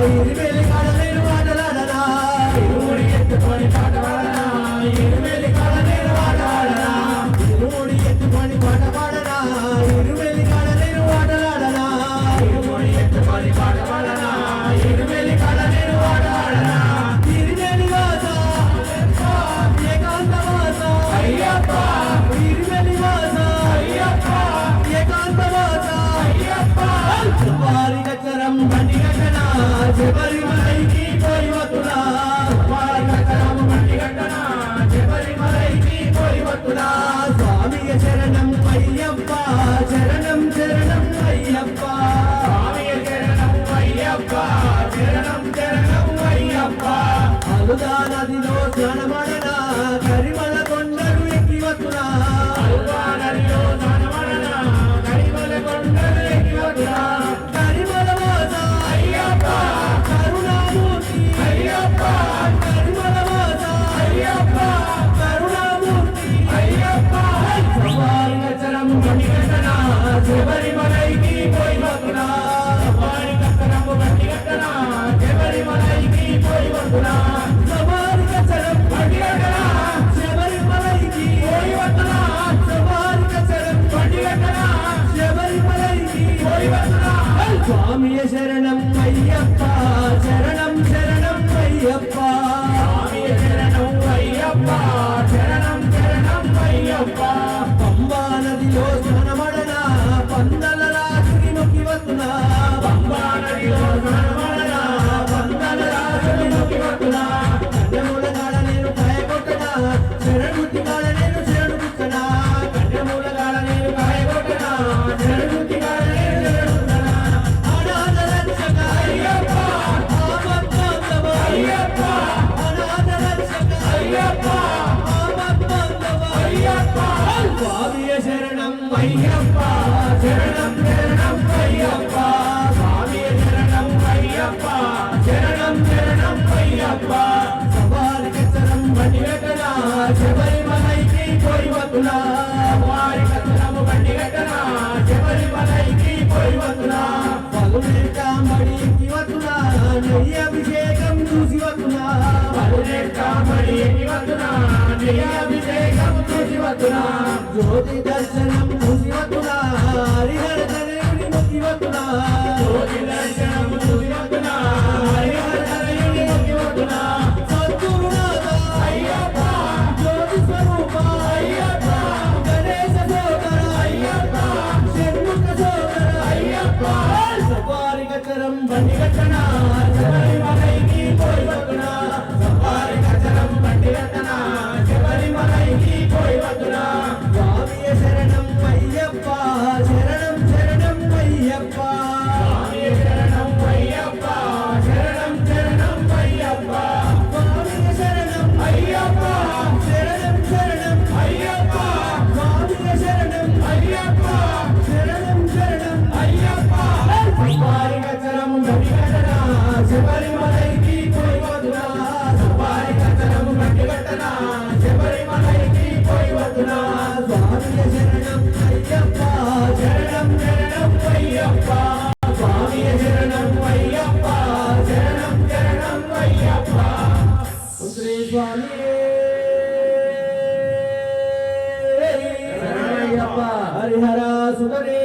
ఇరువేలి కాడ నేను ఆటలాడనా ఇరుముడి ఎత్తుకొని పాట పాడనా ఇరువేలి కాడ నేను ఆటలాడనా ఇరుముడి ఎత్తుకొని పాట పాడనా ఇరువేలి కాడ నేను ఆటలాడనా ఇరుముడి ఎత్తుకొని పాట పాడనా ఇరువేలి కాడ నేను ఆటలాడనా ఇరువేలి వాస ఏకాంత వాస అయ్యప్ప ఇరువేలి వాస అయ్యప్ప ఏకాంత వాస అయ్యప్ప వారి గచ్చరం బండి గట్టన శబరిమలైకి పోయి వతులా వారి గచ్చరం బండి గట్టన శబరిమలైకి పోయి వతులా స్వామియ శరణం అయ్యప్ప శరణం శరణం అయ్యప్ప స్వామియ శరణం అయ్యప్ప శరణం శరణం అయ్యప్ప అలుదా నదిలో స్నానమాడనా కరిమల కొండలు ఎక్కి వతులా అలుదా నదిలో స్నానమాడనా కరిమల కొండలు ఎక్కి వతులా కరిమల వాస అయ్యప్ప కరుణామూర్తి అయ్యప్ప కరిమల వాస అయ్యప్ప కరుణామూర్తి అయ్యప్ప సవారి గచ్చరం బండి గట్టన శబరిమలైకి పోయి వతులా సవారి గచ్చరం బండి గట్టన శబరిమలైకి పోయి వతులా సవారి గచ్చరం బండి గట్టన శబరిమలైకి పోయి వతులా సవారి గచ్చరం బండి గట్టన శబరిమలైకి పోయి వతులా స్వామియ శరణం అయ్యప్ప శరణం శరణం అయ్యప్ప స్వామియ శరణం అయ్యప్ప శరణం శరణం అయ్యప్ప పంబా నదిలో స్నానమడనా పందల రాత్రి మొక్కి వస్తున్నా పంబా నదిలో స్నానమడనా పందల రాత్రి మొక్కి వస్తున్నా కన్యమూల గాడ నేను కాయ కొట్టనా శరణుతి గాడ నేను శరణు పుట్టనా కన్యమూల గాడ నేను కాయ కొట్టనా శరణుతి గాడ నేను శరణు పుట్టనా అనాథ రక్షక అయ్యప్ప ఆపద్బాంధవ అయ్యప్ప అనాథ రక్షక అయ్యప్ప ఆపద్బాంధవ అయ్యప్ప స్వామియ శరణం అయ్యప్ప శరణం శరణం అయ్యప్ప స్వామియ శరణం అయ్యప్ప శరణం శరణం అయ్యప్ప సవారి గచ్చరం బండి గట్టన శబరిమలైకి పోయి వతులా సవారి గచ్చరం బండి గట్టన శబరిమలైకి పోయి వతులా పలునేటాంబడి ఎక్కి వతులా నెయ్యి అభిషేకం చూసి వతులా పలునేటాంబడి ఎక్కి వతులా నెయ్యి అభిషేకం చూసి వతులా జ్యోతి దర్శనం చూసి వతులా హరిహర తనయుని మొక్కి వతులా జ్యోతి దర్శనం చూసి వతులా హరిహర తనయుని మొక్కి వతులా సద్గురునాథ అయ్యప్ప జ్యోతి స్వరూప అయ్యప్ప గణేశ సోదర అయ్యప్ప షణ్ముఖ సోదర అయ్యప్ప సవారి గచ్చరం బండి గట్టన శబరిమలైకి పోయి వతులా సవారి గచ్చరం బండి గట్టన శబరిమలైకి పోయి వతులా స్వామియ శరణం అయ్యప్ప శరణం శరణం అయ్యప్ప స్వామియ శరణం అయ్యప్ప శరణం శరణం అయ్యప్ప స్వామియ శరణం అయ్యప్ప శరణం శరణం అయ్యప్ప స్వామియ శరణం అయ్యప్ప శరణం శరణం అయ్యప్ప సవారి గచ్చరం బండి గట్టన శబరిమలైకి పోయి వతులా సవారి గచ్చరం బండి గట్టన శబరిమలైకి పోయి వతులా స్వామియ శరణం అయ్యప్ప శరణం శరణం అయ్యప్ప స్వామియ శరణం అయ్యప్ప శరణం శరణం అయ్యప్ప శ్రీ స్వామి శరణయ్యప్ప హరిహర సుధరే